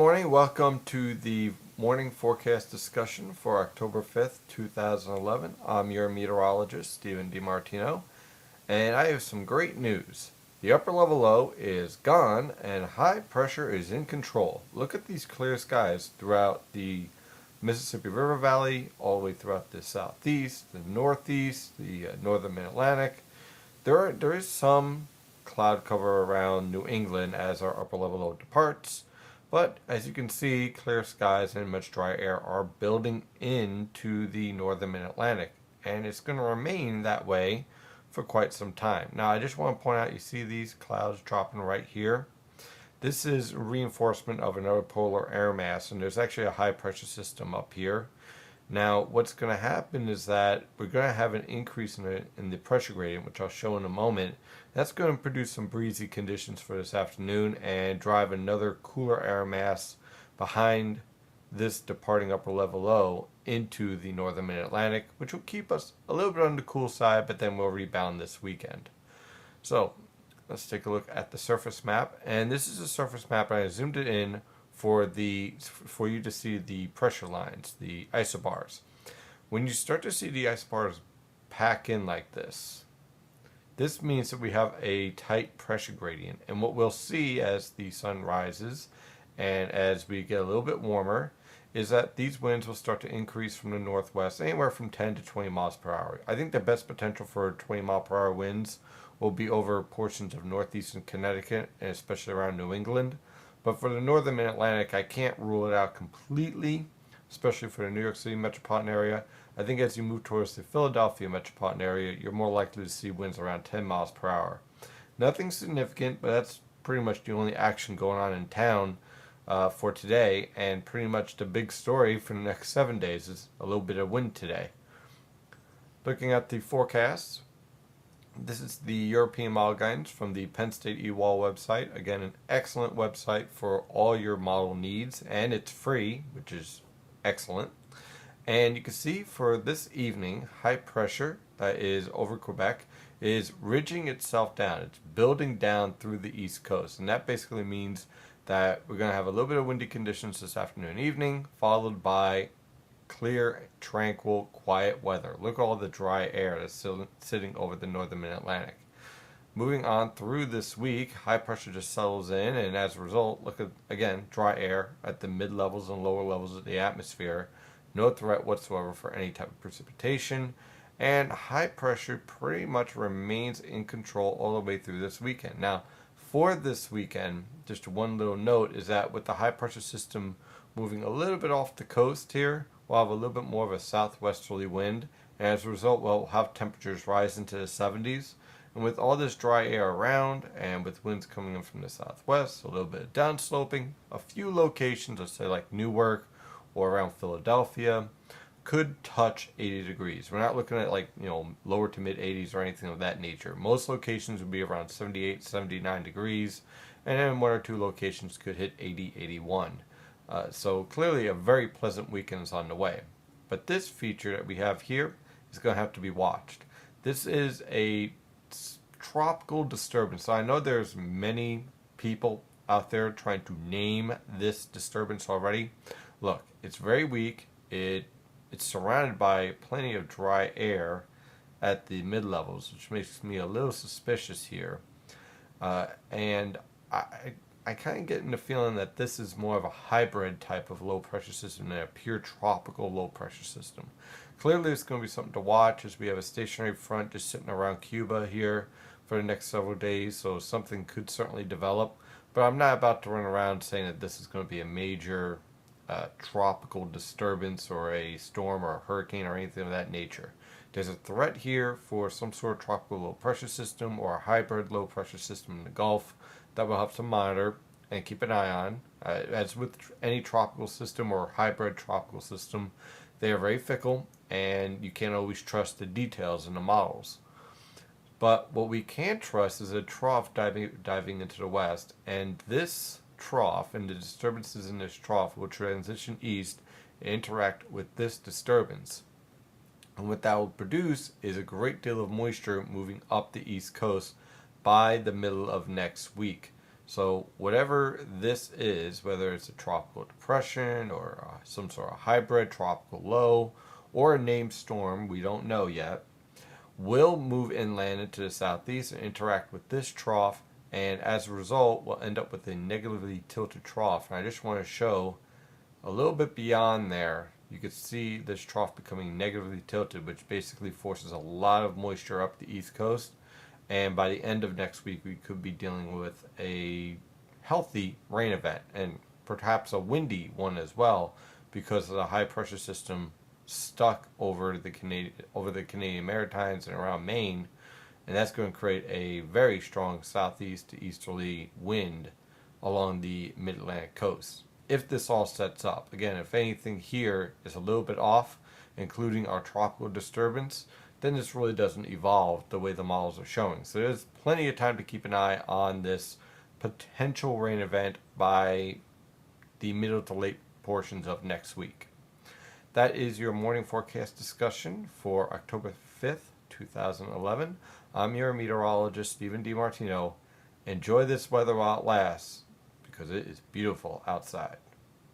morning. Welcome to the morning forecast discussion for October 5th, 2011. I'm your meteorologist, Stephen DiMartino, and I have some great news. The upper level low is gone and high pressure is in control. Look at these clear skies throughout the Mississippi River Valley, all the way throughout the southeast, the northeast, the northern mid-Atlantic. There is some cloud cover around New England as our upper level low departs. But as you can see, clear skies and much dry air are building into the northern mid-Atlantic, and it's going to remain that way for quite some time. Now, I just want to point out, you see these clouds dropping right here? This is reinforcement of another polar air mass, and there's actually a high pressure system up here. Now, what's going to happen is that we're going to have an increase in the pressure gradient, which I'll show in a moment. That's going to produce some breezy conditions for this afternoon and drive another cooler air mass behind this departing upper level low into the northern mid-Atlantic, which will keep us a little bit on the cool side, but then we'll rebound this weekend. So, let's take a look at the surface map. And this is a surface map, and I zoomed it in for you to see the pressure lines, the isobars. When you start to see the isobars pack in like this, this means that we have a tight pressure gradient. And what we'll see as the sun rises and as we get a little bit warmer is that these winds will start to increase from the northwest, anywhere from 10 to 20 miles per hour. I think the best potential for 20 mile per hour winds will be over portions of northeastern Connecticut and especially around New England. But for the northern mid-Atlantic, I can't rule it out completely, especially for the New York City metropolitan area. I think as you move towards the Philadelphia metropolitan area, you're more likely to see winds around 10 miles per hour. Nothing significant, but that's pretty much the only action going on in town for today, and pretty much the big story for the next 7 days is a little bit of wind today. Looking at the forecasts, this is the European model guidance from the Penn State EWOL website. Again, an excellent website for all your model needs, and it's free, which is excellent. And you can see for this evening, high pressure that is over Quebec is ridging itself down. It's building down through the east coast, and that basically means that we're going to have a little bit of windy conditions this afternoon and evening, followed by clear, tranquil, quiet weather. Look at all the dry air that's sitting over the northern mid-Atlantic. Moving on through this week, high pressure just settles in, and as a result, look at, again, dry air at the mid-levels and lower levels of the atmosphere. No threat whatsoever for any type of precipitation, and high pressure pretty much remains in control all the way through this weekend. Now, for this weekend, just one little note is that with the high pressure system moving a little bit off the coast here, we'll have a little bit more of a southwesterly wind, and as a result, we'll have temperatures rise into the 70s. And with all this dry air around, and with winds coming in from the southwest, a little bit of downsloping, a few locations, let's say like Newark or around Philadelphia, could touch 80 degrees. We're not looking at lower to mid 80s or anything of that nature. Most locations would be around 78, 79 degrees, and then one or two locations could hit 80, 81. So clearly a very pleasant weekend is on the way. But this feature that we have here is going to have to be watched. This is a tropical disturbance. So I know there's many people out there trying to name this disturbance already. Look, it's very weak. It's surrounded by plenty of dry air at the mid-levels, which makes me a little suspicious here. And I kind of get the feeling that this is more of a hybrid type of low-pressure system than a pure tropical low-pressure system. Clearly, it's going to be something to watch as we have a stationary front just sitting around Cuba here for the next several days, so something could certainly develop. But I'm not about to run around saying that this is going to be a major tropical disturbance or a storm or a hurricane or anything of that nature. There's a threat here for some sort of tropical low-pressure system or a hybrid low-pressure system in the Gulf that we'll have to monitor and keep an eye on. As with any tropical system or hybrid tropical system, they are very fickle, and you can't always trust the details in the models. But what we can trust is a trough diving into the west, and this trough and the disturbances in this trough will transition east and interact with this disturbance. And what that will produce is a great deal of moisture moving up the east coast by the middle of next week. So whatever this is, whether it's a tropical depression or some sort of hybrid tropical low or a named storm, we don't know yet, will move inland into the southeast and interact with this trough, and as a result, we'll end up with a negatively tilted trough. And I just want to show a little bit beyond there. You can see this trough becoming negatively tilted, which basically forces a lot of moisture up the east coast. And by the end of next week, we could be dealing with a healthy rain event and perhaps a windy one as well, because of the high pressure system stuck over the Canadian Maritimes and around Maine, and that's going to create a very strong southeast to easterly wind along the mid-Atlantic coast. If this all sets up, again, if anything here is a little bit off, including our tropical disturbance, then this really doesn't evolve the way the models are showing. So there's plenty of time to keep an eye on this potential rain event by the middle to late portions of next week. That is your morning forecast discussion for October 5th, 2011. I'm your meteorologist, Stephen DiMartino. Enjoy this weather while it lasts, because it is beautiful outside.